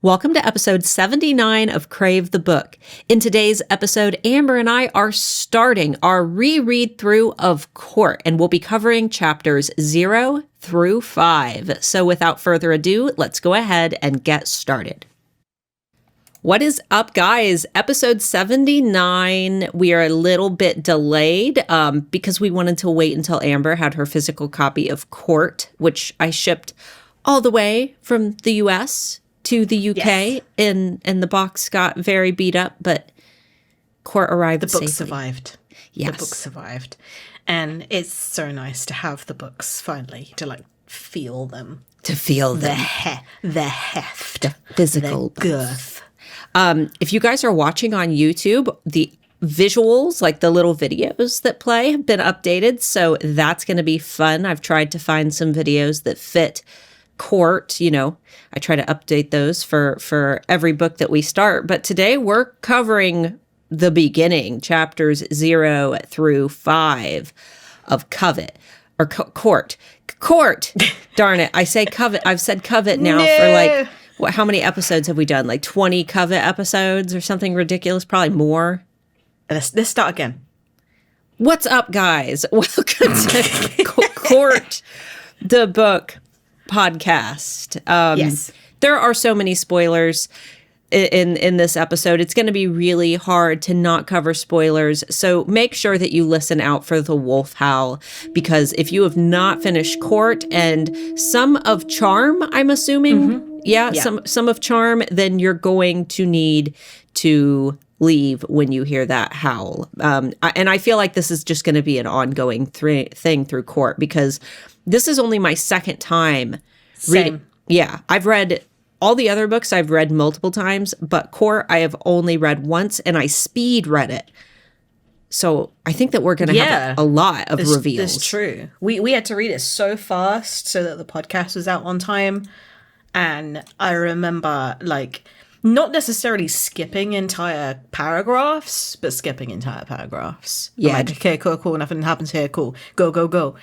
Welcome to episode 79 of Crave the Book. In today's episode, Amber and I are starting our reread through of Court, and we'll be covering chapters 0 through 5. So without further ado, let's go ahead and get started. What is up, guys? Episode 79. We are a little bit delayed because we wanted to wait until Amber had her physical copy of Court, which I shipped all the way from the U.S. to the UK, yes. and the box got very beat up, but Court arrived safely. The book survived. Yes. The book survived. And it's so nice to have the books finally, to feel them. To feel them. The heft. The physical. The girth. If you guys are watching on YouTube, the visuals, like the little videos that play, have been updated, so that's going to be fun. I've tried to find some videos that fit Court, I try to update those for every book that we start. But today we're covering the beginning, chapters 0 through 5 of Covet, or Court. Court! Darn it. I say Covet. I've said Covet now for how many episodes have we done? 20 Covet episodes or something ridiculous? Probably more. Let's start again. What's up, guys? Welcome to Court, the book podcast. Yes. There are so many spoilers in this episode. It's going to be really hard to not cover spoilers. So make sure that you listen out for the wolf howl, because if you have not finished Court and some of Charm, I'm assuming, some of Charm, then you're going to need to leave when you hear that howl. And I feel like this is just going to be an ongoing thing through Court, because this is only my second time reading. Yeah, I've read all the other books. I've read multiple times, but Court I have only read once, and I speed read it. So I think that we're going to have a lot of reveals. That's true. We had to read it so fast so that the podcast was out on time. And I remember not necessarily skipping entire paragraphs, but skipping entire paragraphs. Yeah. Okay, cool, nothing happens here, cool, go.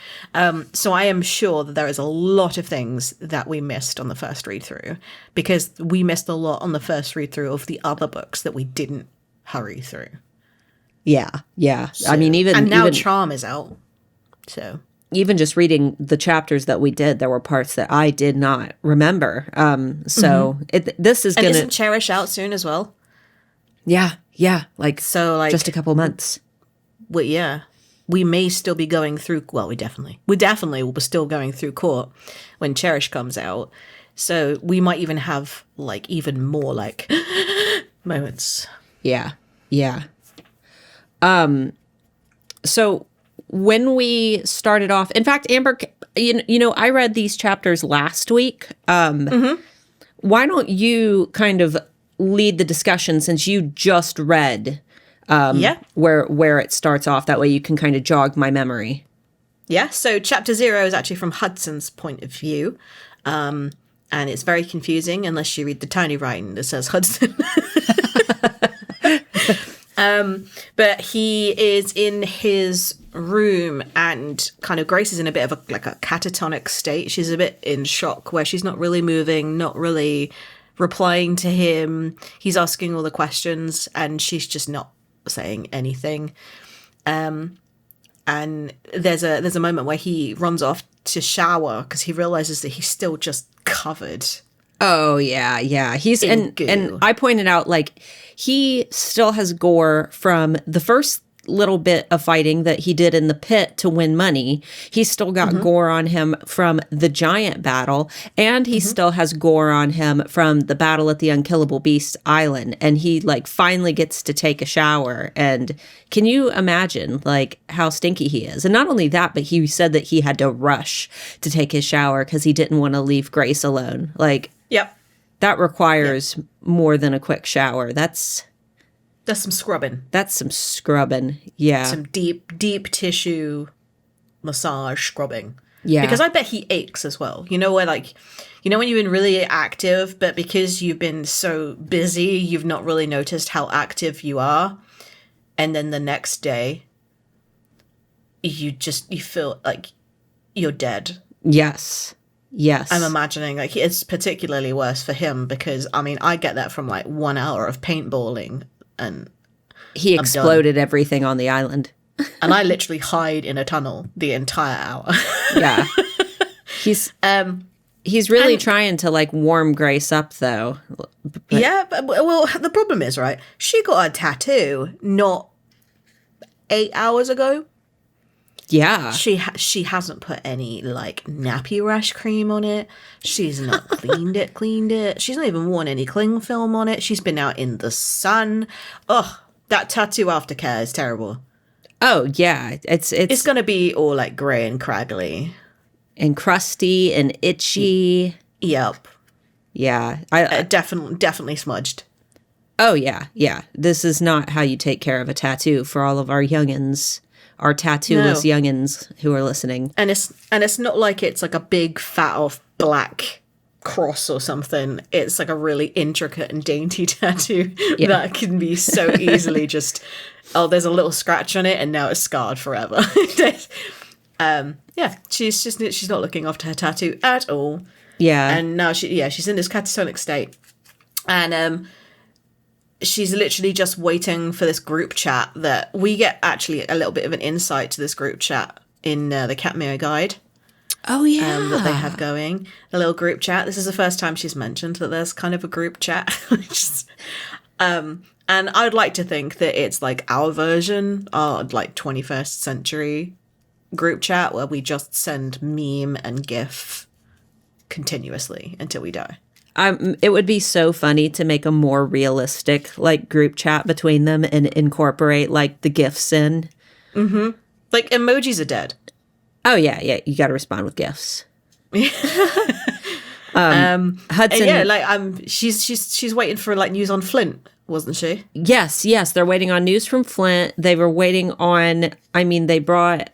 So I am sure that there is a lot of things that we missed on the first read-through, because we missed a lot on the first read-through of the other books that we didn't hurry through. Yeah. So, And now Charm is out, so... Even just reading the chapters that we did, there were parts that I did not remember. This is going to... Isn't Cherish out soon as well? Yeah. Just a couple months. Well, yeah. We may still be going through... Well, we definitely will be still going through Court when Cherish comes out. So we might even have, even more, moments. Yeah. So... When we started off, in fact, Amber, I read these chapters last week. Why don't you kind of lead the discussion, since you just read where it starts off? That way you can kind of jog my memory. Yeah, so chapter 0 is actually from Hudson's point of view. And it's very confusing unless you read the tiny writing that says Hudson. But he is in his room, and kind of Grace is in a bit of a catatonic state. She's a bit in shock, where she's not really moving, not really replying to him. He's asking all the questions, and she's just not saying anything. And there's a moment where he runs off to shower because he realizes that he's still just covered. Oh, yeah. He's and I pointed out, he still has gore from the first little bit of fighting that he did in the pit to win money. He's still got gore on him from the giant battle, and he still has gore on him from the battle at the Unkillable Beasts Island. And he finally gets to take a shower. And can you imagine how stinky he is? And not only that, but he said that he had to rush to take his shower because he didn't want to leave Grace alone. Yep. That requires more than a quick shower. That's some scrubbing. Yeah. Some deep tissue massage scrubbing. Yeah. Because I bet he aches as well. Where when you've been really active, but because you've been so busy, you've not really noticed how active you are. And then the next day, you feel like you're dead. Yes. Yes. I'm imagining, like, it's particularly worse for him because, I mean, I get that from, like, 1 hour of paintballing and he I'm exploded everything on the island. And I literally hide in a tunnel the entire hour. Yeah. He's really trying to, like, warm Grace up, though. Yeah, but, well, the problem is, right, she got a tattoo not 8 hours ago. Yeah. She hasn't put any, like, nappy rash cream on it. She's not cleaned it. She's not even worn any cling film on it. She's been out in the sun. Ugh, that tattoo aftercare is terrible. Oh, yeah. It's going to be all, like, grey and craggly. And crusty and itchy. Yep. Yeah. Definitely smudged. Oh, yeah. Yeah. This is not how you take care of a tattoo for all of our youngins. Our tattooless youngins who are listening. And it's not like it's like a big fat off black cross or something. It's like a really intricate and dainty tattoo that can be so easily just, oh, there's a little scratch on it and now it's scarred forever. She's not looking after her tattoo at all. Yeah. And now she's in this catatonic state. And she's literally just waiting for this group chat that we get actually a little bit of an insight to this group chat in the Katmere guide. Oh, yeah. That they have going. A little group chat. This is the first time she's mentioned that there's kind of a group chat. And I'd like to think that it's like our version of like 21st century group chat where we just send meme and GIF continuously until we die. It would be so funny to make a more realistic like group chat between them and incorporate like the GIFs in. Mm-hmm. Like emojis are dead. Oh yeah. You got to respond with GIFs. Hudson. She's waiting for like news on Flint, wasn't she? Yes. They're waiting on news from Flint. They were waiting on. I mean, they brought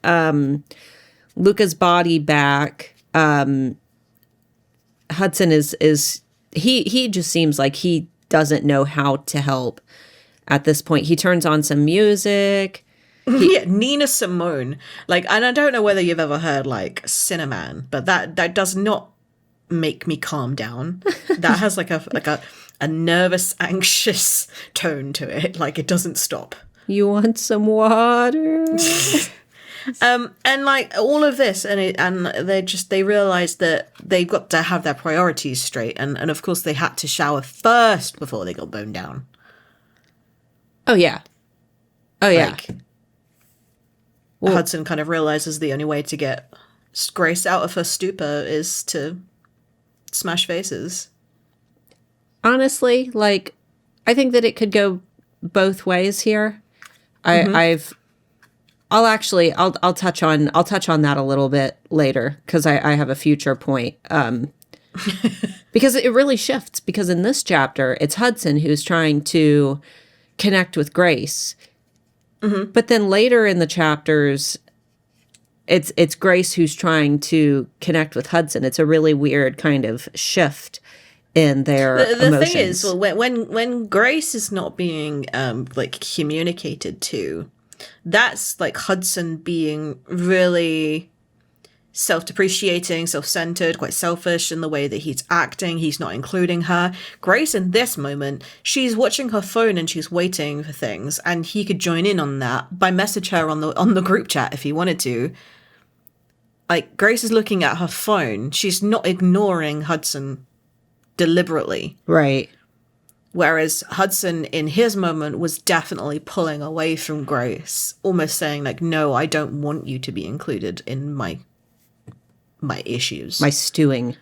Luca's body back. Hudson is. He just seems like he doesn't know how to help at this point. He turns on some music. Nina Simone. Like, and I don't know whether you've ever heard like Cinnamon, but that does not make me calm down. That has like a nervous, anxious tone to it. Like it doesn't stop. You want some water? And like all of this, and they realized that they've got to have their priorities straight, and of course they had to shower first before they got boned down. Oh yeah. Hudson kind of realizes the only way to get Grace out of her stupor is to smash faces. Honestly, like I think that it could go both ways here. I'll touch on that a little bit later because I have a future point. Because it really shifts because in this chapter it's Hudson who's trying to connect with Grace. Mm-hmm. But then later in the chapters it's Grace who's trying to connect with Hudson. It's a really weird kind of shift in their the emotions. thing is, well, when Grace is not being like communicated to, that's like Hudson being really self-depreciating, self-centered, quite selfish in the way that he's acting. He's not including her. Grace in this moment, she's watching her phone and she's waiting for things, and he could join in on that by message her on the group chat if he wanted to. Like Grace is looking at her phone. She's not ignoring Hudson deliberately. Right. Whereas Hudson, in his moment, was definitely pulling away from Grace, almost saying, like, no, I don't want you to be included in my issues. My stewing.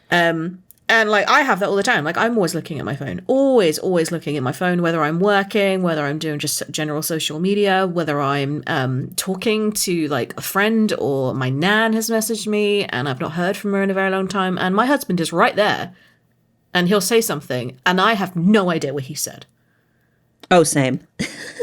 And, like, I have that all the time. Like, I'm always looking at my phone. Always looking at my phone, whether I'm working, whether I'm doing just general social media, whether I'm talking to, like, a friend or my nan has messaged me and I've not heard from her in a very long time. And my husband is right there. And he'll say something, and I have no idea what he said. Oh, same.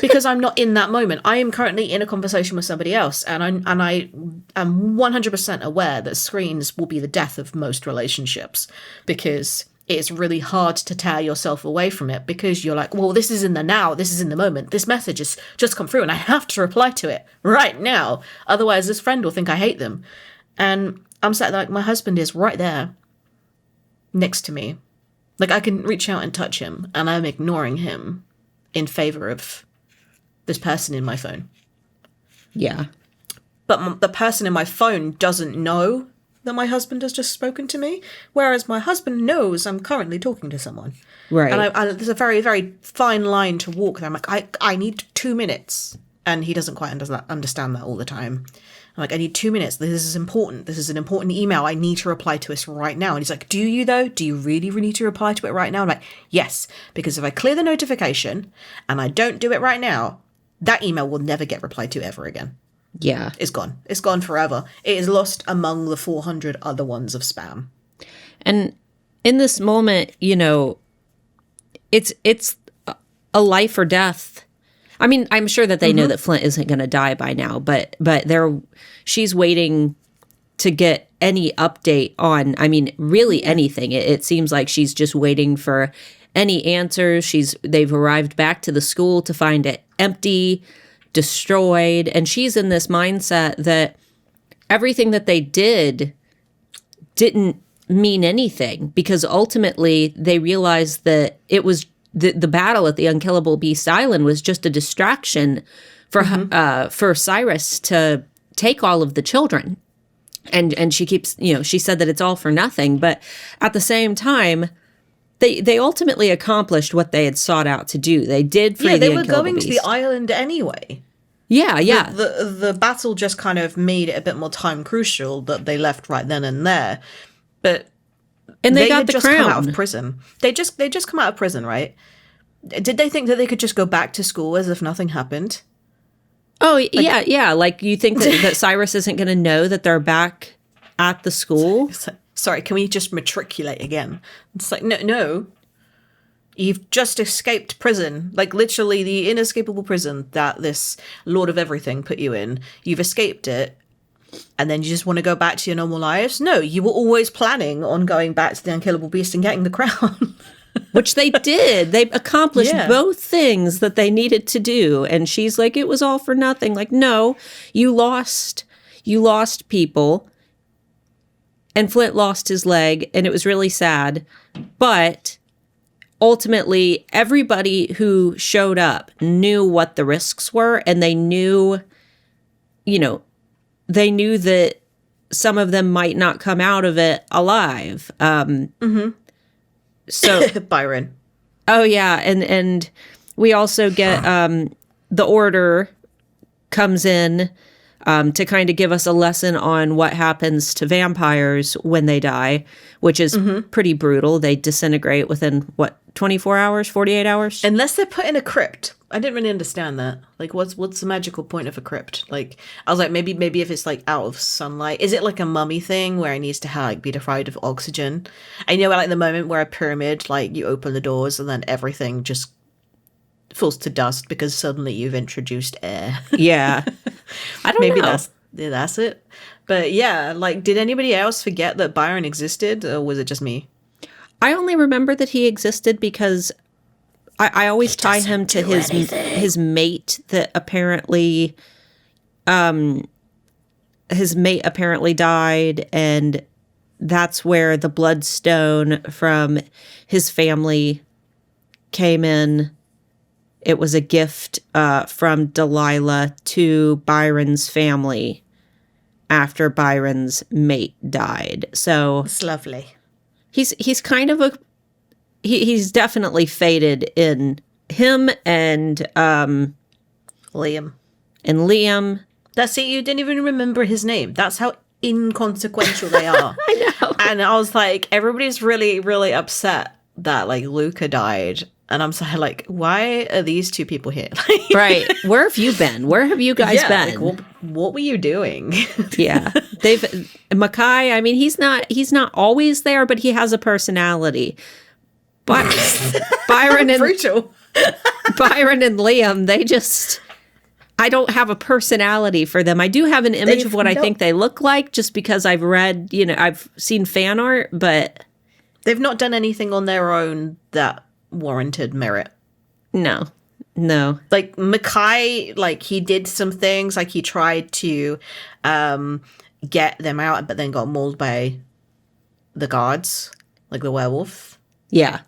Because I'm not in that moment. I am currently in a conversation with somebody else, and I am 100% aware that screens will be the death of most relationships, because it's really hard to tear yourself away from it, because you're like, well, this is in the now, this is in the moment, this message has just come through, and I have to reply to it right now. Otherwise, this friend will think I hate them. And I'm sat there, like, my husband is right there next to me. Like, I can reach out and touch him, and I'm ignoring him in favor of this person in my phone. Yeah. But the person in my phone doesn't know that my husband has just spoken to me, whereas my husband knows I'm currently talking to someone. Right. And there's a very, very fine line to walk there. I'm like, I need 2 minutes. And he doesn't quite understand that all the time. I'm like, I need 2 minutes. This is important. This is an important email. I need to reply to this right now. And he's like, do you though? Do you really need to reply to it right now? I'm like, yes, because if I clear the notification and I don't do it right now, that email will never get replied to ever again. Yeah. It's gone. It's gone forever. It is lost among the 400 other ones of spam. And in this moment, you know, it's a life or death. I mean, I'm sure that they know that Flint isn't going to die by now, but she's waiting to get any update on, I mean, really anything. It seems like she's just waiting for any answers. They've arrived back to the school to find it empty, destroyed, and she's in this mindset that everything that they didn't mean anything, because ultimately they realized that it was the battle at the Unkillable Beast Island was just a distraction for Cyrus to take all of the children. And she keeps, you know, she said that it's all for nothing, but at the same time, they ultimately accomplished what they had sought out to do. They did free the they were Unkillable going Beast. to the island anyway. Yeah, yeah. The battle just kind of made it a bit more time crucial that they left right then and there. But they got had the just crown. come out of prison. They just come out of prison, right? Did they think that they could just go back to school as if nothing happened? Oh, yeah. Like, you think that Cyrus isn't going to know that they're back at the school? Sorry, can we just matriculate again? It's like, no. You've just escaped prison. Like, literally the inescapable prison that this Lord of Everything put you in. You've escaped it. And then you just want to go back to your normal lives? No, you were always planning on going back to the Unkillable Beast and getting the crown. Which they did. They accomplished both things that they needed to do. And she's like, it was all for nothing. Like, no, you lost people. And Flint lost his leg, and it was really sad. But ultimately, everybody who showed up knew what the risks were, and they knew, you know, they knew that some of them might not come out of it alive. So Byron. Oh yeah, and we also get the Order comes in to kind of give us a lesson on what happens to vampires when they die, which is pretty brutal. They disintegrate within 24 hours, 48 hours? Unless they're put in a crypt. I didn't really understand that. Like, what's the magical point of a crypt? Like, I was like, maybe if it's like out of sunlight, is it like a mummy thing where it needs to be deprived of oxygen? And you know, like the moment where a pyramid, like you open the doors and then everything just falls to dust because suddenly you've introduced air. Yeah, I don't know. Maybe that's it. But yeah, like, did anybody else forget that Byron existed, or was it just me? I only remember that he existed because I always tie him to his mate that apparently, his mate apparently died, and that's where the bloodstone from his family came in. It was a gift from Delilah to Byron's family after Byron's mate died. So It's lovely. He's kind of he's definitely faded in him and Liam. That's it. You didn't even remember his name. That's how inconsequential they are. I know. And I was like, everybody's really, really upset that like Luca died. And I'm sorry, like, why are these two people here? Right. Where have you been? Where have you guys been? Like, what were you doing? Yeah. Mackay, I mean, he's not always there, but he has a personality. But Byron and Brutal. Byron and Liam, they just, I don't have a personality for them. I do have an image of what I think they look like just because I've read, I've seen fan art, but they've not done anything on their own that warranted merit. No. Like Mackay, like he did some things, like he tried to get them out, but then got mauled by the guards, like the werewolf. Yeah.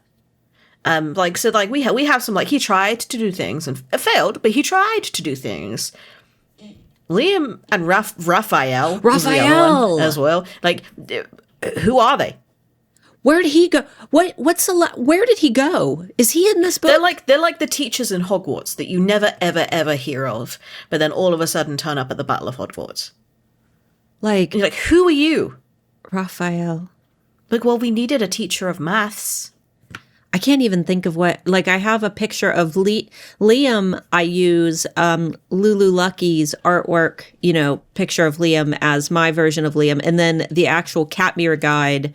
We have some, like, he tried to do things and failed, but he tried to do things. Liam and Raphael was the other one as well. Like, who are they? Where did he go? Where did he go? Is he in this book? They're like the teachers in Hogwarts that you never, ever, ever hear of, but then all of a sudden turn up at the Battle of Hogwarts. Like, and you're like, who are you? Raphael. Like, well, we needed a teacher of maths. I can't even think of what, like, I have a picture of Liam. I use Lulu Lucky's artwork, picture of Liam as my version of Liam. And then the actual Katmere guide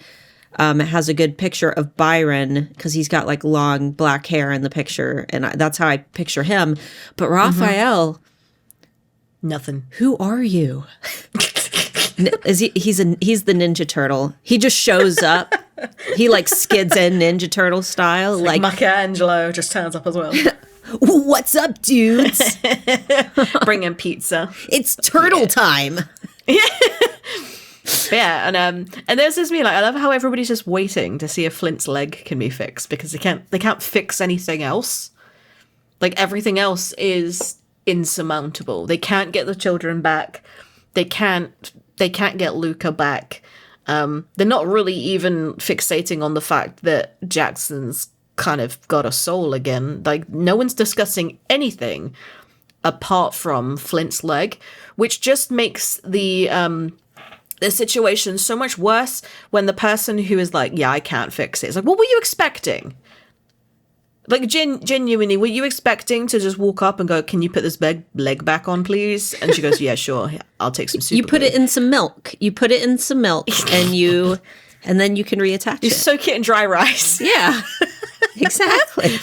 has a good picture of Byron because he's got like long black hair in the picture. And that's how I picture him. But Raphael. Nothing. Who are you? He's the Ninja Turtle. He just shows up. He like skids in Ninja Turtle style. Like Michelangelo just turns up as well. What's up, dudes? Bring in pizza. It's turtle time. Yeah, and there's this like, I love how everybody's just waiting to see if Flint's leg can be fixed because they can't fix anything else. Like, everything else is insurmountable. They can't get the children back. They can't get Luca back. They're not really even fixating on the fact that Jackson's kind of got a soul again. Like, no one's discussing anything apart from Flint's leg, which just makes the situation so much worse when the person who is like, yeah, I can't fix it. It's like, what were you expecting? Like, genuinely, were you expecting to just walk up and go, can you put this leg back on, please? And she goes, yeah, sure. I'll take some soup. You put it in some milk. And then you can reattach it. You soak it in dry rice. Yeah, exactly.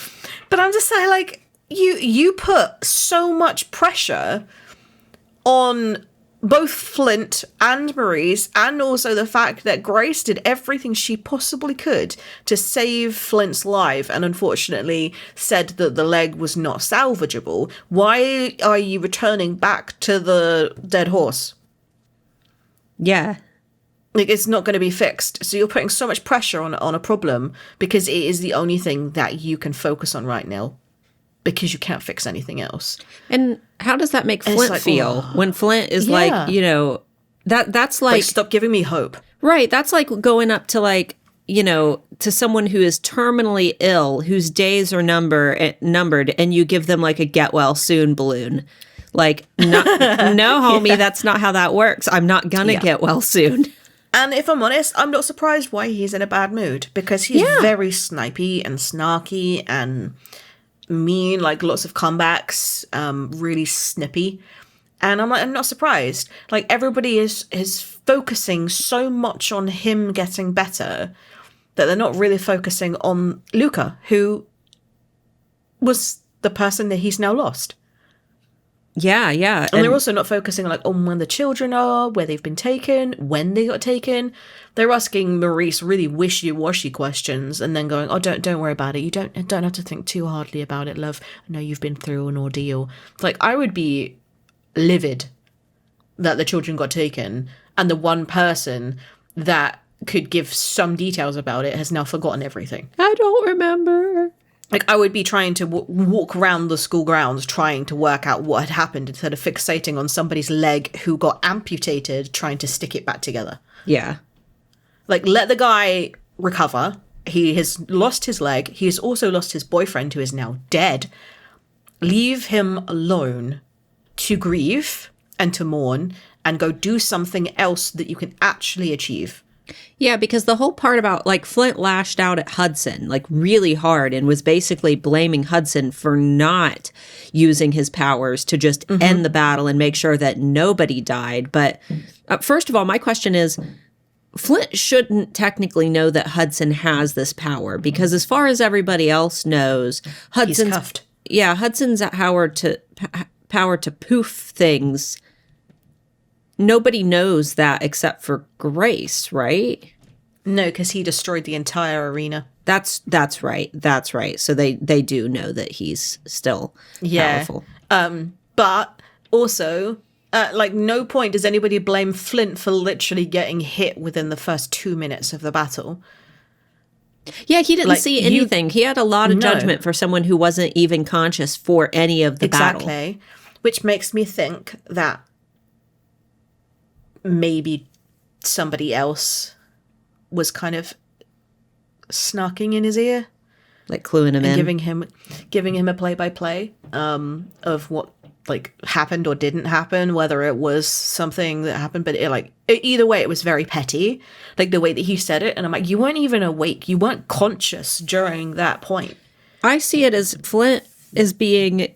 But I'm just saying, like, you put so much pressure on both Flint and Maurice, and also the fact that Grace did everything she possibly could to save Flint's life and unfortunately said that the leg was not salvageable. Why are you returning back to the dead horse? Yeah. Like, it's not going to be fixed. So you're putting so much pressure on a problem because it is the only thing that you can focus on right now, because you can't fix anything else. And how does that make Flint feel when Flint is like, that's like, stop giving me hope. Right. That's like going up to like, to someone who is terminally ill, whose days are numbered, and you give them like a get well soon balloon. Like, no, homie, that's not how that works. I'm not gonna get well soon. And if I'm honest, I'm not surprised why he's in a bad mood, because he's very snipey and snarky and mean, like lots of comebacks, really snippy. And I'm like, I'm not surprised. Like, everybody is focusing so much on him getting better that they're not really focusing on Luca, who was the person that he's now lost. Yeah. And they're also not focusing like on when the children are, where they've been taken, when they got taken. They're asking Maurice really wishy-washy questions and then going, oh, don't worry about it. You don't have to think too hardly about it, love. I know you've been through an ordeal. Like, I would be livid that the children got taken and the one person that could give some details about it has now forgotten everything. I don't remember. Like, I would be trying to walk around the school grounds trying to work out what had happened instead of fixating on somebody's leg who got amputated trying to stick it back together. Yeah. Like, let the guy recover. He has lost his leg. He has also lost his boyfriend, who is now dead. Leave him alone to grieve and to mourn and go do something else that you can actually achieve. Yeah, because the whole part about, like, Flint lashed out at Hudson, like, really hard and was basically blaming Hudson for not using his powers to just end the battle and make sure that nobody died. But first of all, my question is, Flint shouldn't technically know that Hudson has this power, because as far as everybody else knows, Hudson's cuffed. Yeah, Hudson's power to poof things. Nobody knows that except for Grace, right? No, because he destroyed the entire arena. That's right. That's right. So they do know that he's still powerful. But also, Like, no point does anybody blame Flint for literally getting hit within the first 2 minutes of the battle. Yeah, he didn't see anything. He had a lot of judgment for someone who wasn't even conscious for any of the battle. Exactly. Which makes me think that maybe somebody else was kind of snarking in his ear. Like cluing him in. Giving him a play-by-play of what like happened or didn't happen, whether it was something that happened, but either way, it was very petty, like the way that he said it. And I'm like, you weren't even awake. You weren't conscious during that point. I see it as Flint is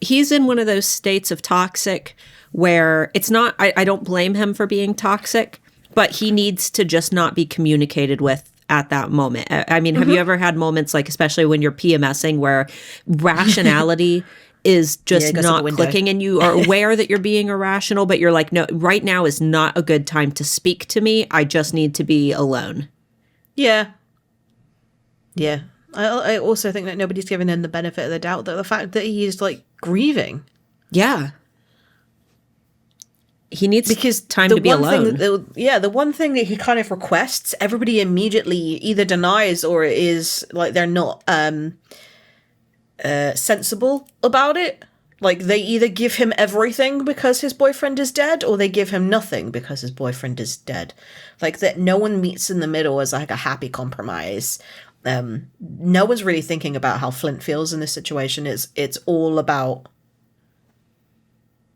he's in one of those states of toxic where it's not, I don't blame him for being toxic, but he needs to just not be communicated with at that moment. I mean, have you ever had moments like, especially when you're PMSing, where rationality is just not clicking and you are aware that you're being irrational, but you're like, no, right now is not a good time to speak to me. I just need to be alone. Yeah. Yeah. I also think that nobody's given him the benefit of the doubt, that the fact that he's like grieving. Yeah. He needs time to be alone. The one thing that he kind of requests, everybody immediately either denies or is like they're not sensible about it. Like, they either give him everything because his boyfriend is dead, or they give him nothing because his boyfriend is dead. Like, that no one meets in the middle as like a happy compromise. No one's really thinking about how Flint feels in this situation. It's all about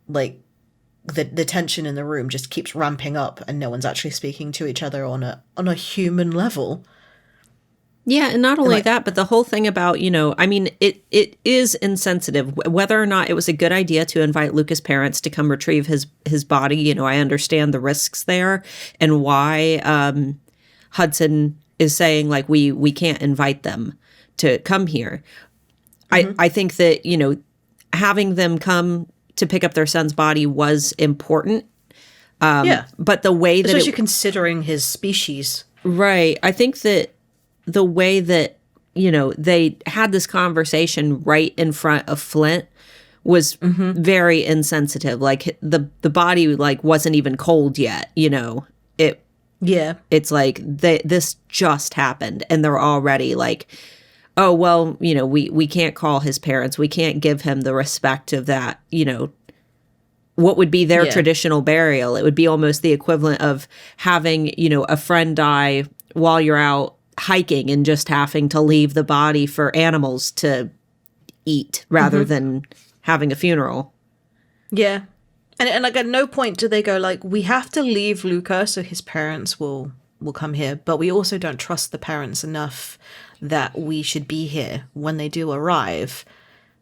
like the tension in the room just keeps ramping up, and no one's actually speaking to each other on a human level. Yeah, and not only that, but the whole thing about, I mean, it is insensitive. Whether or not it was a good idea to invite Lucas' parents to come retrieve his body, I understand the risks there and why Hudson is saying, like, we can't invite them to come here. Mm-hmm. I think that, having them come to pick up their son's body was important. But the way that especially considering his species. Right. I think that the way that, they had this conversation right in front of Flint was very insensitive. Like, the body, like, wasn't even cold yet, It's like this just happened, and they're already like, oh, well, we can't call his parents. We can't give him the respect of that, what would be their traditional burial. It would be almost the equivalent of having, a friend die while you're out hiking and just having to leave the body for animals to eat rather than having a funeral. Yeah. And like, at no point do they go like, we have to leave Luca so his parents will come here, but we also don't trust the parents enough that we should be here when they do arrive.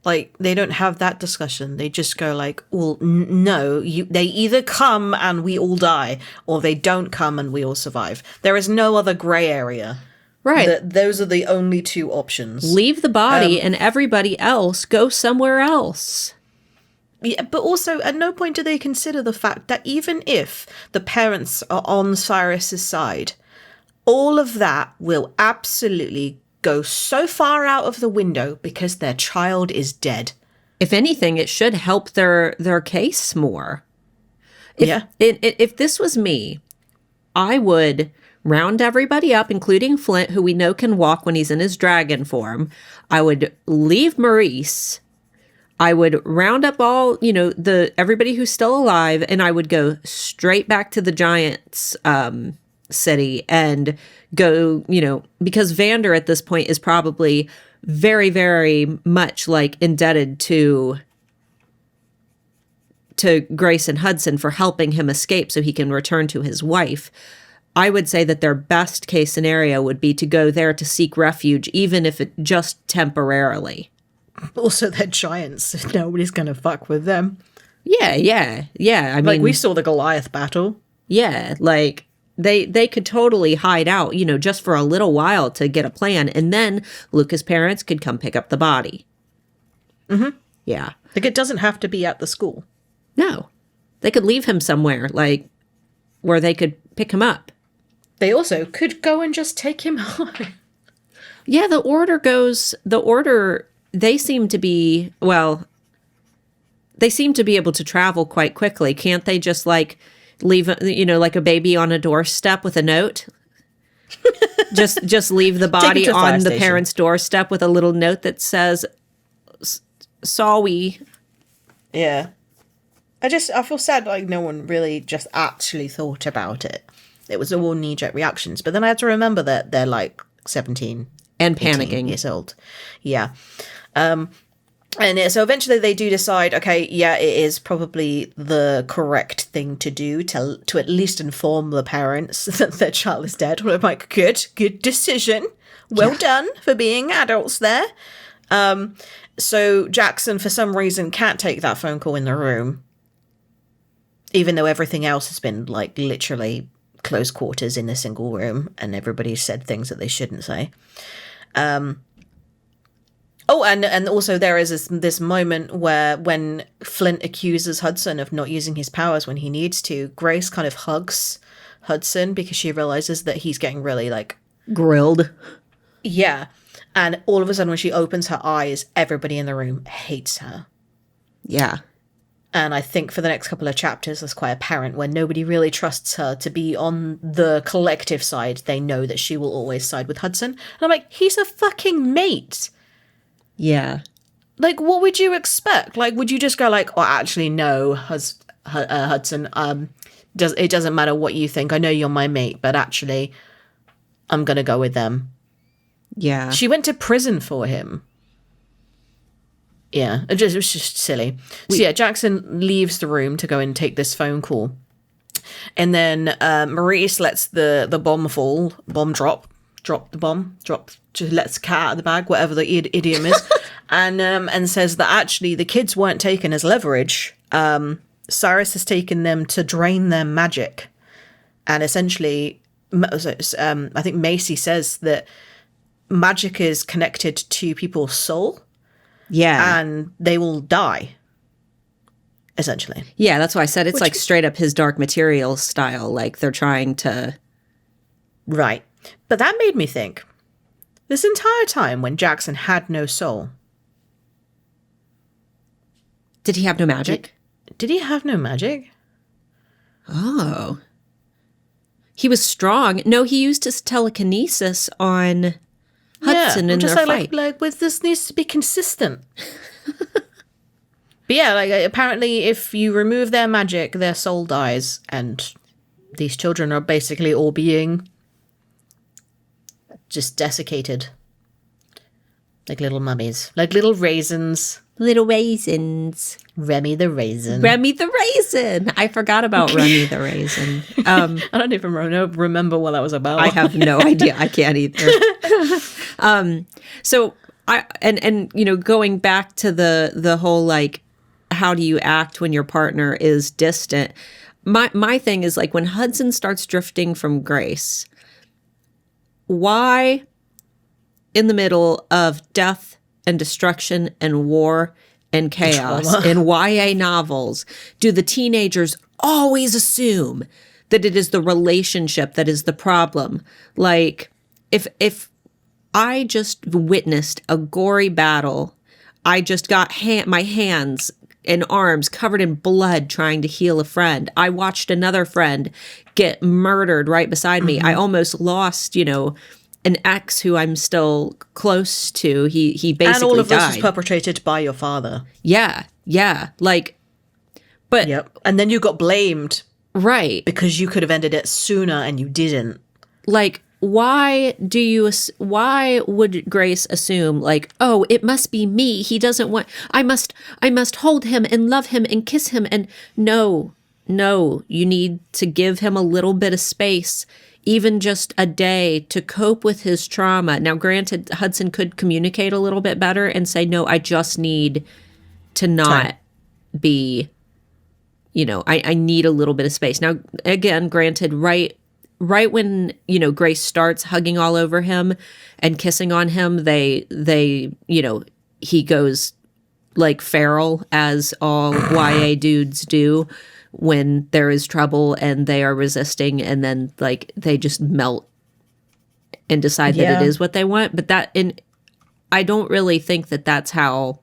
Like, they don't have that discussion. They just go like, well, no, they either come and we all die, or they don't come and we all survive. There is no other gray area. Right. Those are the only two options. Leave the body and everybody else go somewhere else. Yeah, but also at no point do they consider the fact that even if the parents are on Cyrus's side, all of that will absolutely go so far out of the window because their child is dead. If anything, it should help their case more. If this was me, I would round everybody up, including Flint, who we know can walk when he's in his dragon form. I would leave Maurice. I would round up all, everybody who's still alive, and I would go straight back to the Giants city and go, because Vander at this point is probably very, very much like indebted to Grace and Hudson for helping him escape so he can return to his wife. I would say that their best case scenario would be to go there to seek refuge, even if it just temporarily. Also, they're giants. Nobody's going to fuck with them. Yeah. I mean, we saw the Goliath battle. Yeah, like they could totally hide out, just for a little while to get a plan, and then Lucas' parents could come pick up the body. Mm-hmm. Yeah. Like, it doesn't have to be at the school. No. They could leave him somewhere, like, where they could pick him up. They also could go and just take him home. Yeah, the order, they seem to be, well, they seem to be able to travel quite quickly. Can't they just like leave, like a baby on a doorstep with a note? just leave the body on the parent's doorstep with a little note that says, "Sorry." Yeah. I feel sad like no one really just actually thought about it. It was all knee-jerk reactions. But then I had to remember that they're like 17 and panicking years old. Yeah. So eventually they do decide, okay, yeah, it is probably the correct thing to do to at least inform the parents that their child is dead. I'm like, good decision. Well done for being adults there. So Jackson, for some reason, can't take that phone call in the room, even though everything else has been like literally close quarters in a single room and everybody said things that they shouldn't say. And also there is this moment where when Flint accuses Hudson of not using his powers when he needs to, Grace kind of hugs Hudson because she realizes that he's getting really like grilled. Yeah. And all of a sudden when she opens her eyes, everybody in the room hates her. Yeah. And I think for the next couple of chapters, that's quite apparent when nobody really trusts her to be on the collective side. They know that she will always side with Hudson. And I'm like, he's a fucking mate. Yeah. Like, what would you expect? Like, would you just go like, oh, actually, no, Hudson, it doesn't matter what you think. I know you're my mate, but actually, I'm going to go with them. Yeah. She went to prison for him. Yeah, it was just silly. So yeah, Jackson leaves the room to go and take this phone call. And then Maurice lets the bomb drop the bomb, just lets the cat out of the bag, whatever the idiom is, and says that actually the kids weren't taken as leverage. Cyrus has taken them to drain their magic. And essentially, I think Macy says that magic is connected to people's soul. Yeah. And they will die, essentially. Yeah, that's why I said it's like straight up his Dark Materials style. Like they're trying to... Right. But that made me think, this entire time when Jackson had no soul... Did he have no magic? Did he have no magic? Oh. He was strong. No, he used his telekinesis on... Hudson in their fight. Like, with this needs to be consistent. But yeah, like apparently if you remove their magic, their soul dies, and these children are basically all being just desiccated. Like little mummies. Like little raisins. Little raisins. Remy the Raisin. Remy the Raisin. I forgot about Remy the Raisin. I don't even remember what that was about. I have no idea. I can't either. So going back to the whole, like, how do you act when your partner is distant? My thing is, like, when Hudson starts drifting from Grace, why in the middle of death and destruction and war and chaos in YA novels do the teenagers always assume that it is the relationship that is the problem? Like, if I just witnessed a gory battle, I just got my hands and arms covered in blood trying to heal a friend. I watched another friend get murdered right beside me. I almost lost, an ex who I'm still close to. He basically died. And all of this was perpetrated by your father. Yeah. Like, but... Yep. And then you got blamed. Right. Because you could have ended it sooner and you didn't. Like, why would Grace assume, like, oh, it must be me. He doesn't want... I must hold him and love him and kiss him. And no, you need to give him a little bit of space, even just a day, to cope with his trauma. Now, granted, Hudson could communicate a little bit better and say, no, I just need to not be, I need a little bit of space. Now, again, granted, right when, Grace starts hugging all over him and kissing on him, they he goes like feral, as all YA dudes do when there is trouble and they are resisting, and then like they just melt and decide that it is what they want. But I don't really think that that's how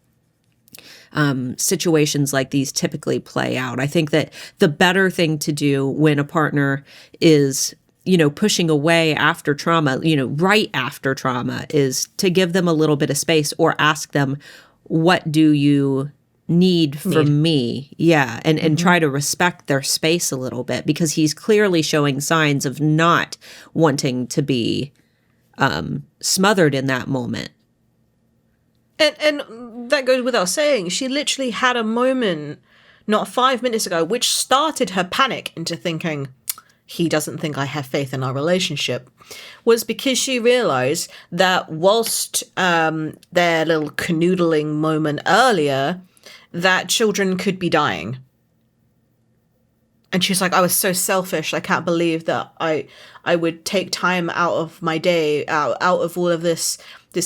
situations like these typically play out. I think that the better thing to do when a partner is, pushing away after trauma, right after trauma, is to give them a little bit of space or ask them, what do you need from me? Yeah. And try to respect their space a little bit, because he's clearly showing signs of not wanting to be smothered in that moment. And that goes without saying. She literally had a moment not 5 minutes ago, which started her panic into thinking, he doesn't think I have faith in our relationship, was because she realized that whilst their little canoodling moment earlier, that children could be dying. And she's like, I was so selfish. I can't believe that I would take time out of my day, out of all of this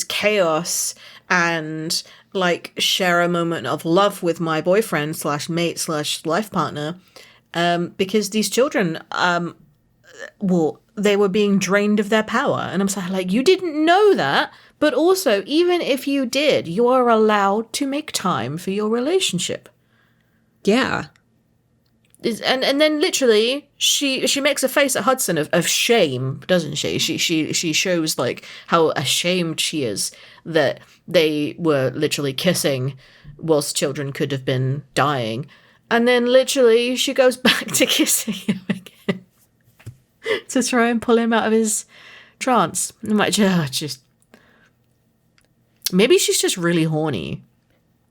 chaos, and like share a moment of love with my boyfriend / mate / life partner, because these children, they were being drained of their power. And I'm saying, like, you didn't know that, but also, even if you did, you are allowed to make time for your relationship. Yeah. And then literally she makes a face at Hudson of shame, doesn't she? She shows like how ashamed she is that they were literally kissing whilst children could have been dying. And then literally she goes back to kissing him again to try and pull him out of his trance. I'm like, just maybe she's just really horny.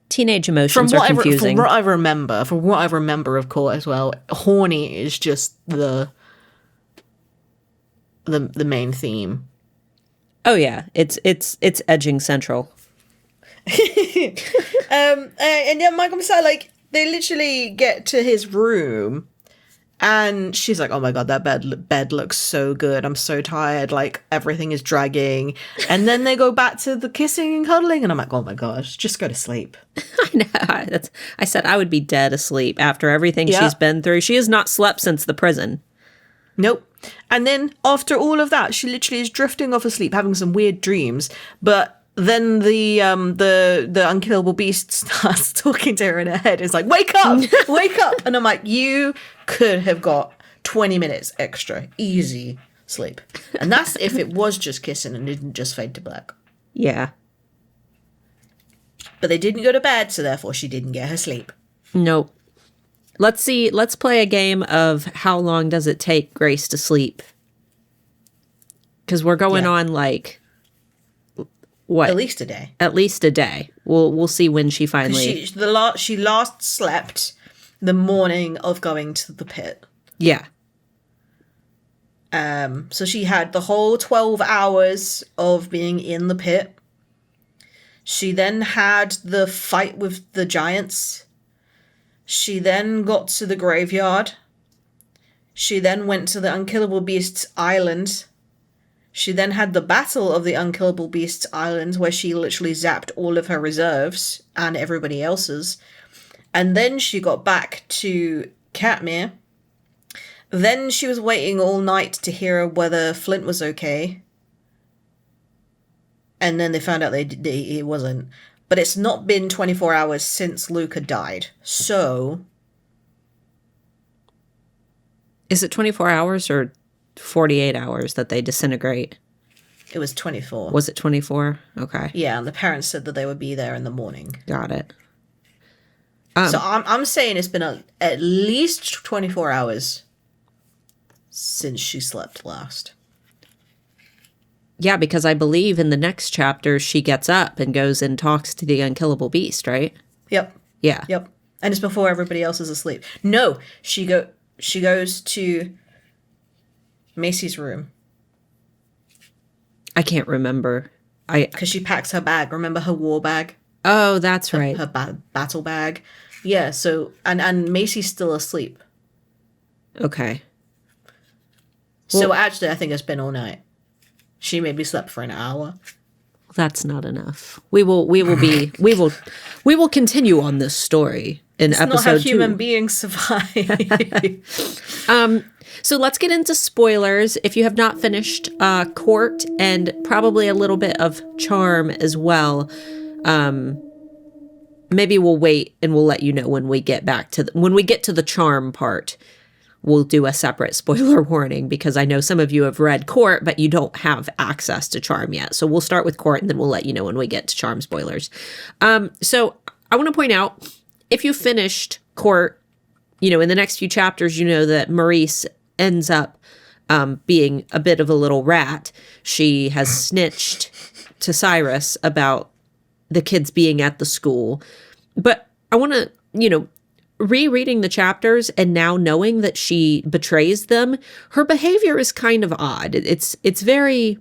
Teenage emotions are confusing. From what I remember of Court as well, horny is just the main theme. Oh yeah, it's edging central. And yeah, Michael said, like, they literally get to his room, and she's like, "Oh my god, that bed looks so good. I'm so tired. Like, everything is dragging." And then they go back to the kissing and cuddling, and I'm like, "Oh my gosh, just go to sleep." I know. I said I would be dead asleep after everything she's been through. She has not slept since the prison. Nope. And then after all of that, she literally is drifting off asleep, having some weird dreams. But then the unkillable beast starts talking to her in her head. It's like, "Wake up, wake up!" And I'm like, you could have got 20 minutes extra, easy sleep. And that's if it was just kissing and didn't just fade to black. Yeah. But they didn't go to bed, so therefore she didn't get her sleep. Nope. Let's play a game of how long does it take Grace to sleep? Because we're going on like, what? At least a day. At least a day. We'll see when she finally... She last slept the morning of going to the pit. Yeah. So she had the whole 12 hours of being in the pit. She then had the fight with the giants. She then got to the graveyard. She then went to the Unkillable Beast's island. She then had the battle of the Unkillable Beast's island, where she literally zapped all of her reserves and everybody else's. And then she got back to Katmere. Then she was waiting all night to hear whether Flint was okay. And then they found out he wasn't. But it's not been 24 hours since Luca died. So... Is it 24 hours or 48 hours that they disintegrate? It was 24. Was it 24? Okay. Yeah, and the parents said that they would be there in the morning. Got it. So I'm saying it's been at least 24 hours since she slept last. Yeah, because I believe in the next chapter, she gets up and goes and talks to the Unkillable Beast, right? Yep. Yeah. Yep. And it's before everybody else is asleep. No, she goes to Macy's room. I can't remember. Because she packs her bag. Remember her war bag? Oh, that's right. Her battle bag. Yeah, so... And Macy's still asleep. Okay. So actually, I think it's been all night. She maybe slept for an hour. That's not enough. We will continue on this story in episode 2. It's not how human beings survive. So let's get into spoilers. If you have not finished Court and probably a little bit of Charm as well, maybe we'll wait and we'll let you know when we get back to when we get to the charm part. We'll do a separate spoiler warning because I know some of you have read Court, but you don't have access to Charm yet. So we'll start with Court and then we'll let you know when we get to Charm spoilers. So I want to point out, if you finished Court, you know, in the next few chapters, you know that Maurice ends up being a bit of a little rat. She has snitched to Cyrus about the kids being at the school. But I want to, you know, rereading the chapters and now knowing that she betrays them, her behavior is kind of odd. It's very,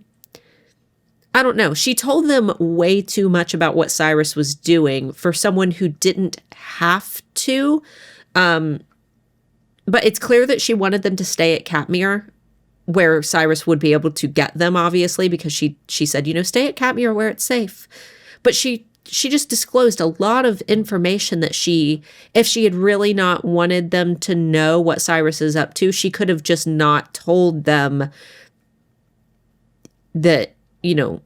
I don't know. She told them way too much about what Cyrus was doing for someone who didn't have to. But it's clear that she wanted them to stay at Katmere, where Cyrus would be able to get them, obviously, because she said, you know, stay at Katmere where it's safe. But she just disclosed a lot of information that if she had really not wanted them to know what Cyrus is up to, she could have just not told them that, you know,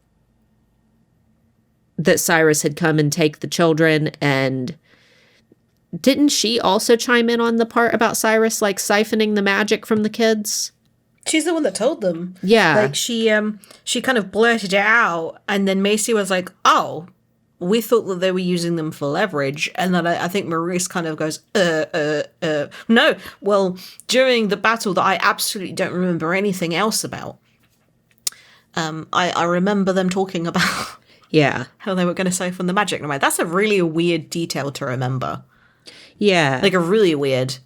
that Cyrus had come and take the children. And didn't she also chime in on the part about Cyrus, like, siphoning the magic from the kids? She's the one that told them. Yeah. Like, she kind of blurted it out, and then Macy was like, oh, we thought that they were using them for leverage. And then I think Maurice kind of goes, no. Well, during the battle that I absolutely don't remember anything else about, I remember them talking about how they were going to siphon the magic. And I'm like, that's a really weird detail to remember. Yeah. Like, a really weird.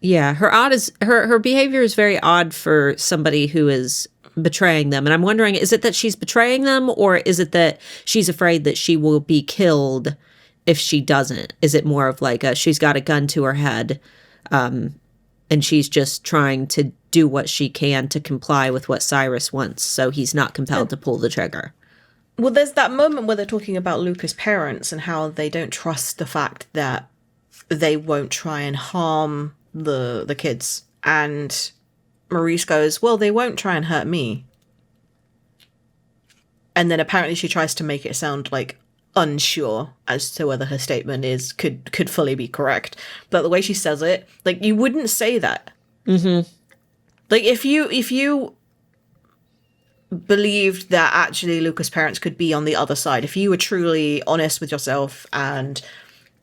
Yeah. Her behavior is very odd for somebody who is betraying them. And I'm wondering, is it that she's betraying them, or is it that she's afraid that she will be killed if she doesn't? Is it more of like she's got a gun to her head, and she's just trying to do what she can to comply with what Cyrus wants, so he's not compelled to pull the trigger? Well, there's that moment where they're talking about Luca's parents and how they don't trust the fact that they won't try and harm the kids. And Maurice goes, well, they won't try and hurt me. And then apparently she tries to make it sound like unsure as to whether her statement could fully be correct. But the way she says it, like, you wouldn't say that. Mm-hmm. Like, if you believed that actually Luca's parents could be on the other side, if you were truly honest with yourself and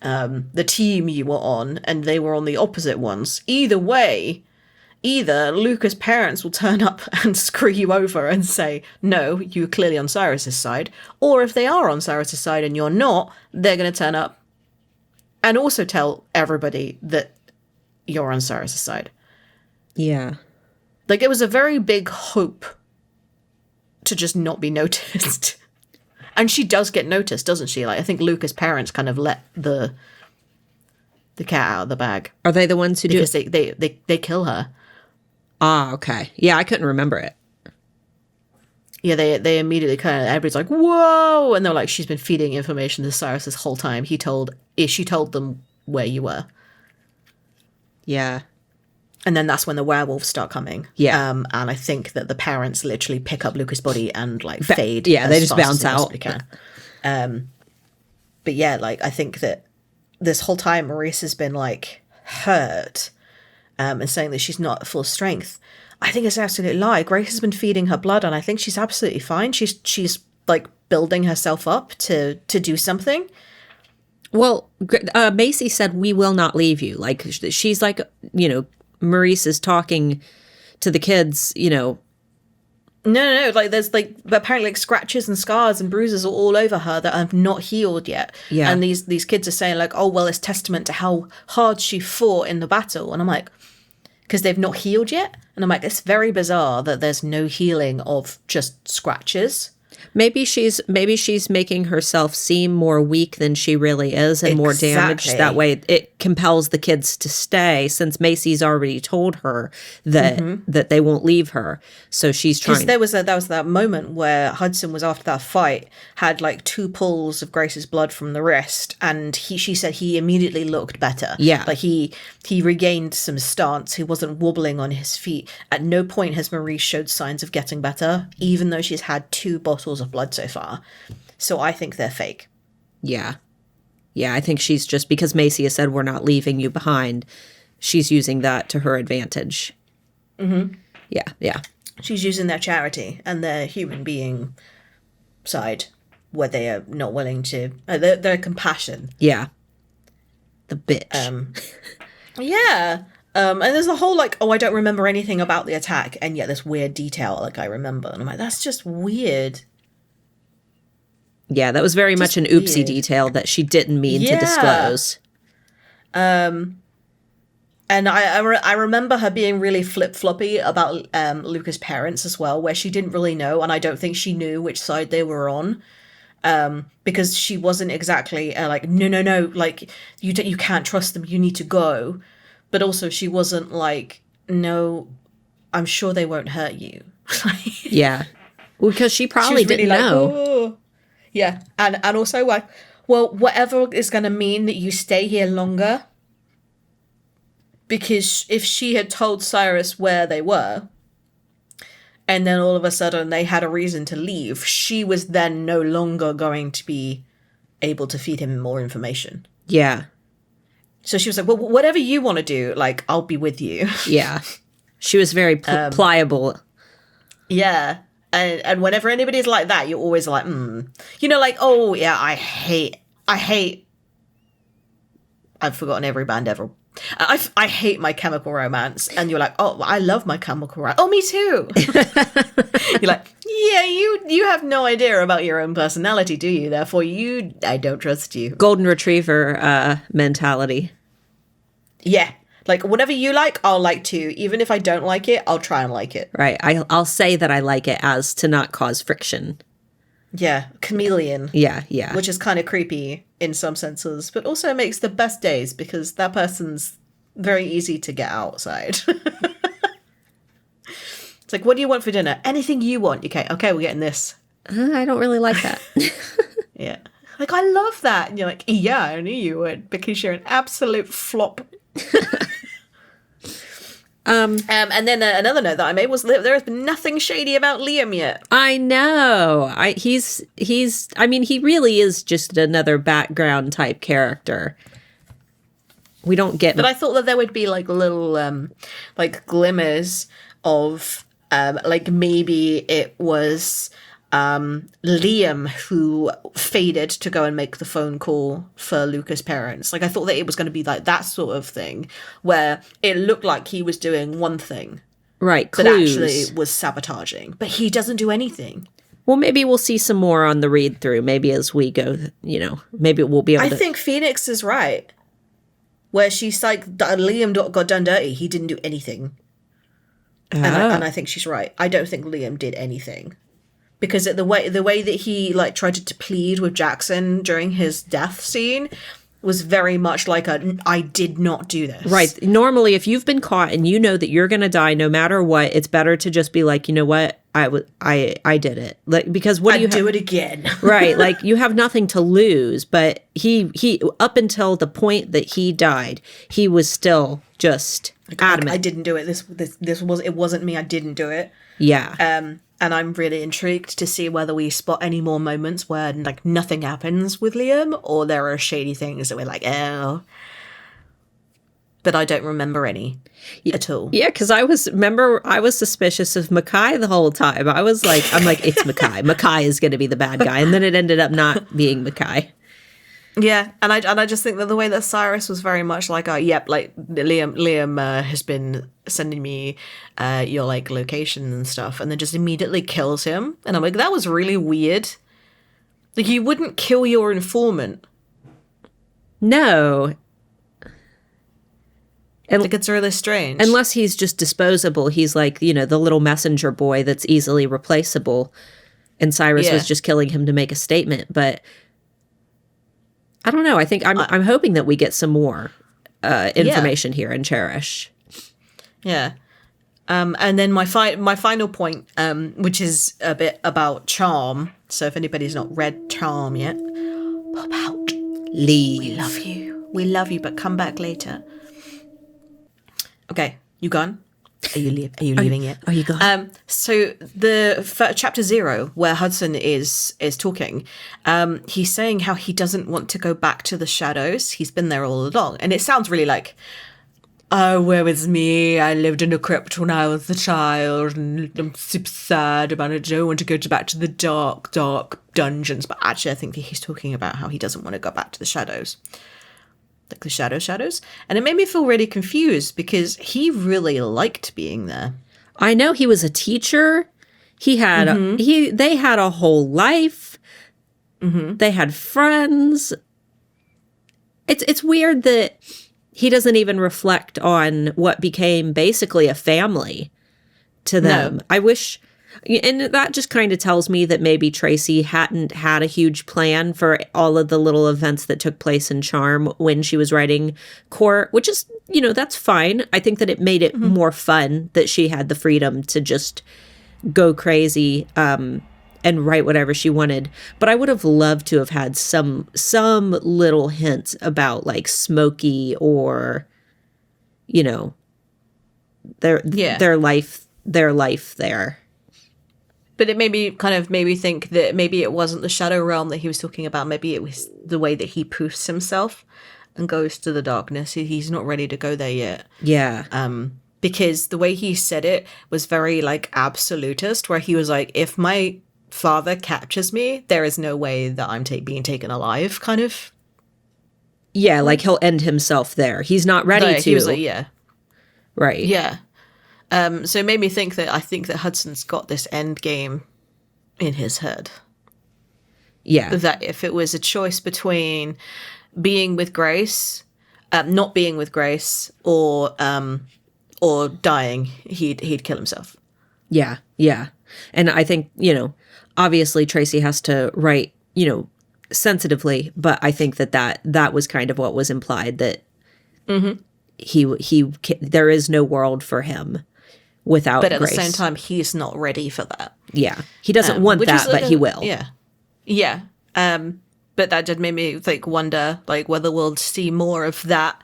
the team you were on, and they were on the opposite ones, either way, either Luca's parents will turn up and screw you over and say, no, you're clearly on Cyrus's side. Or if they are on Cyrus's side and you're not, they're going to turn up and also tell everybody that you're on Cyrus's side. Yeah. Like, it was a very big hope to just not be noticed. And she does get noticed, doesn't she? Like, I think Luca's parents kind of let the cat out of the bag. Are they the ones who do it? Because they kill her. Ah, okay. Yeah, I couldn't remember it. Yeah, they immediately kind of, everybody's like, whoa! And they're like, she's been feeding information to Cyrus this whole time. She told them where you were. Yeah. And then that's when the werewolves start coming. Yeah. And I think that the parents literally pick up Luca's body and, like, fade. Yeah, they just bounce out. But yeah, like, I think that this whole time Maurice has been, like, hurt and saying that she's not at full strength. I think it's an absolute lie. Grace has been feeding her blood, and I think she's absolutely fine. She's like, building herself up to do something. Well, Macy said, we will not leave you. Like, she's like, you know, Maurice is talking to the kids, you know. No. Like, there's, like, apparently, like, scratches and scars and bruises all over her that have not healed yet. Yeah. And these kids are saying, like, oh, well, it's testament to how hard she fought in the battle. And I'm like, because they've not healed yet? And I'm like, it's very bizarre that there's no healing of just scratches. Maybe she's making herself seem more weak than she really is and more damaged. That way it compels the kids to stay, since Macy's already told her that they won't leave her. So she's trying. Because there was that moment where Hudson was, after that fight, had like 2 pulls of Grace's blood from the wrist, and she said he immediately looked better. Yeah. Like he regained some stance. He wasn't wobbling on his feet. At no point has Maurice showed signs of getting better, even though she's had 2 bottles of blood so far. So I think they're fake. Yeah. Yeah, I think she's just, because Macy has said, we're not leaving you behind, she's using that to her advantage. Mm-hmm. Yeah. She's using their charity and their human being side, where they are not willing to, their compassion. Yeah. The bitch. Yeah. And there's the whole, like, I don't remember anything about the attack, and yet this weird detail, like, I remember. And I'm like, that's just weird. Yeah, that was very much an oopsie detail that she didn't mean to disclose. And I remember her being really flip-floppy about Luca's parents as well, where she didn't really know, and I don't think she knew which side they were on. Because she wasn't exactly like, no, like, you can't trust them, you need to go. But also she wasn't like, no, I'm sure they won't hurt you. Yeah. Well, because she probably didn't know. Oh. Yeah. And also, like, well, whatever is going to mean that you stay here longer. Because if she had told Cyrus where they were, and then all of a sudden they had a reason to leave, she was then no longer going to be able to feed him more information. Yeah. So she was like, well, whatever you want to do, like, I'll be with you. Yeah. She was very pliable. Yeah. And whenever anybody's like that, you're always like, You know, like, oh, yeah, I hate, I've forgotten every band ever. I hate My Chemical Romance. And you're like, oh, I love My Chemical Romance. Oh, me too. You're like, yeah, you have no idea about your own personality, do you? Therefore, I don't trust you. Golden Retriever mentality. Yeah. Like, whatever you like, I'll like too. Even if I don't like it, I'll try and like it. Right. I'll say that I like it as to not cause friction. Yeah. Chameleon. Yeah. Which is kind of creepy in some senses, but also makes the best days because that person's very easy to get outside. It's like, what do you want for dinner? Anything you want. Okay, we're getting this. I don't really like that. Yeah. Like, I love that. And you're like, yeah, I knew you would because you're an absolute flop. And then another note that I made was there has been nothing shady about Liam yet. I know. He really is just another background type character. We don't get. But I thought that there would be like little like glimmers of like maybe it was Liam who faded to go and make the phone call for Luca's parents. Like, I thought that it was going to be like that sort of thing where it looked like he was doing one thing, right, but clues. actually was sabotaging. But he doesn't do anything. Well, maybe we'll see some more on the read through. Maybe as we go, maybe we'll be able to. I think Phoenix is right, where she's like, Liam got done dirty. He didn't do anything, and I think she's right. I don't think Liam did anything. Because the way that he like tried to plead with Jackson during his death scene was very much like I did not do this. Right. Normally, if you've been caught and you know that you're going to die no matter what, it's better to just be like, you know what, I did it. Like, because what do you do it again? Right. Like, you have nothing to lose. But he up until the point that he died, he was still just adamant. I didn't do it. It wasn't me. I didn't do it. Yeah. And I'm really intrigued to see whether we spot any more moments where like nothing happens with Liam, or there are shady things that we're like, oh. But I don't remember any at all. Yeah, because I was suspicious of Mackay the whole time. I'm like, it's Mackay. Mackay is going to be the bad guy, and then it ended up not being Mackay. Yeah, and I just think that the way that Cyrus was very much like, like Liam has been sending me your like location and stuff, and then just immediately kills him, and I'm like, that was really weird. Like, you wouldn't kill your informant. No. And like, it's really strange. Unless he's just disposable. He's like, the little messenger boy that's easily replaceable, and Cyrus was just killing him to make a statement, but. I don't know. I think I'm hoping that we get some more information here in Cherish. Yeah. And then my final point, which is a bit about Charm. So if anybody's not read Charm yet, pop out. Leave. We love you. We love you, but come back later. Okay, you gone? Are you leaving yet? Are you gone? So the chapter 0, where Hudson is talking, he's saying how he doesn't want to go back to the shadows. He's been there all along, and it sounds really like, oh, where was me? I lived in a crypt when I was a child, and I'm super sad about it. I don't want to go back to the dark dungeons. But actually, I think that he's talking about how he doesn't want to go back to the shadows. Like the shadows. And it made me feel really confused because he really liked being there. I know, he was a teacher. He had they had a whole life. They had friends. It's weird that he doesn't even reflect on what became basically a family to them. No. I wish, and that just kind of tells me that maybe Tracy hadn't had a huge plan for all of the little events that took place in Charm when she was writing Court, which is, that's fine. I think that it made it more fun that she had the freedom to just go crazy and write whatever she wanted. But I would have loved to have had some little hints about like Smokey or, their life there. But it made me think that maybe it wasn't the shadow realm that he was talking about. Maybe it was the way that he poofs himself and goes to the darkness. He's not ready to go there yet. Yeah. Because the way he said it was very like absolutist, where he was like, if my father captures me, there is no way that I'm being taken alive, kind of. Yeah, like he'll end himself there. He's not ready to. He was like, yeah. Right. Yeah. So it made me think that Hudson's got this end game in his head. Yeah. That if it was a choice between being with Grace, not being with Grace, or dying, he'd kill himself. Yeah. Yeah. And I think, obviously Tracy has to write, sensitively, but I think that was kind of what was implied, that he there is no world for him without Grace. But at the same time, he's not ready for that. Yeah. He doesn't want that, but he will. Yeah. Yeah. But that did make me wonder whether we'll see more of that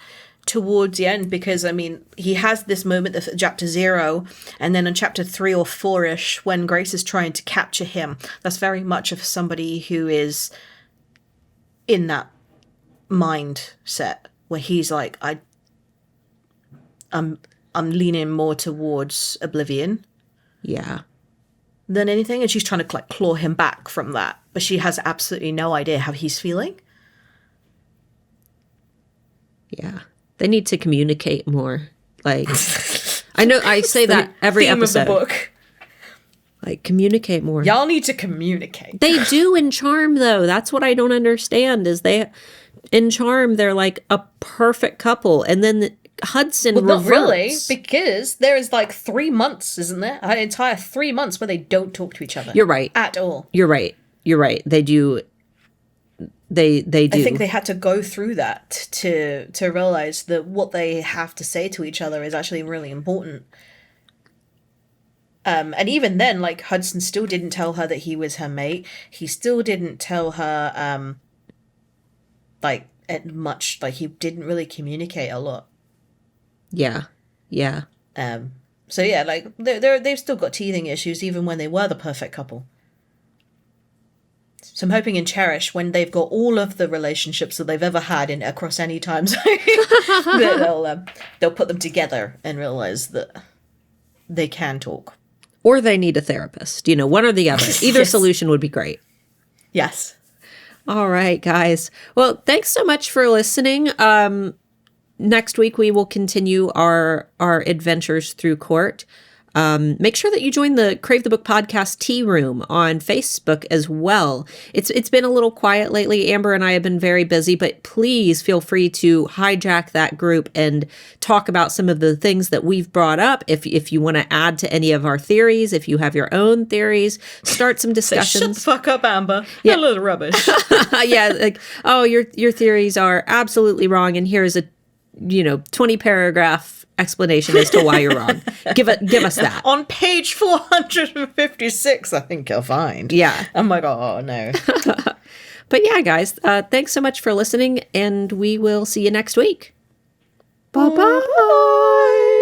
towards the end, because I mean, he has this moment of chapter 0, and then in chapter 3 or 4-ish, when Grace is trying to capture him, that's very much of somebody who is in that mindset where he's like, I'm leaning more towards oblivion. Yeah. Than anything, and she's trying to claw him back from that, but she has absolutely no idea how he's feeling. Yeah. They need to communicate more. Like, I know I say that every episode. Of the book. Like, communicate more. Y'all need to communicate. They do in Charm, though. That's what I don't understand, is in Charm, they're like a perfect couple. And then Hudson reverts. Not really, because there is 3 months, isn't there? An entire 3 months where they don't talk to each other. You're right. At all. You're right. They do. They do. I think they had to go through that to realize that what they have to say to each other is actually really important. And even then, Hudson still didn't tell her that he was her mate. He still didn't tell her, much. He didn't really communicate a lot. Yeah. Yeah. So yeah, they've still got teething issues even when they were the perfect couple. So I'm hoping in Cherish, when they've got all of the relationships that they've ever had across any time zone, that they'll put them together and realize that they can talk. Or they need a therapist, one or the other. Either Yes. solution would be great. Yes. All right, guys. Well, thanks so much for listening. Next week, we will continue our adventures through Court. Make sure that you join the Crave the Book Podcast Tea Room on Facebook as well. It's been a little quiet lately. Amber and I have been very busy, but please feel free to hijack that group and talk about some of the things that we've brought up. If you want to add to any of our theories, if you have your own theories, start some discussions. Shut the fuck up, Amber. Yeah. A little rubbish. Yeah, your theories are absolutely wrong, and here's a 20 paragraph explanation as to why you're wrong. Give us that. On page 456, I think you'll find. Yeah. I'm like, oh, no. But yeah, guys, thanks so much for listening, and we will see you next week. Bye-bye.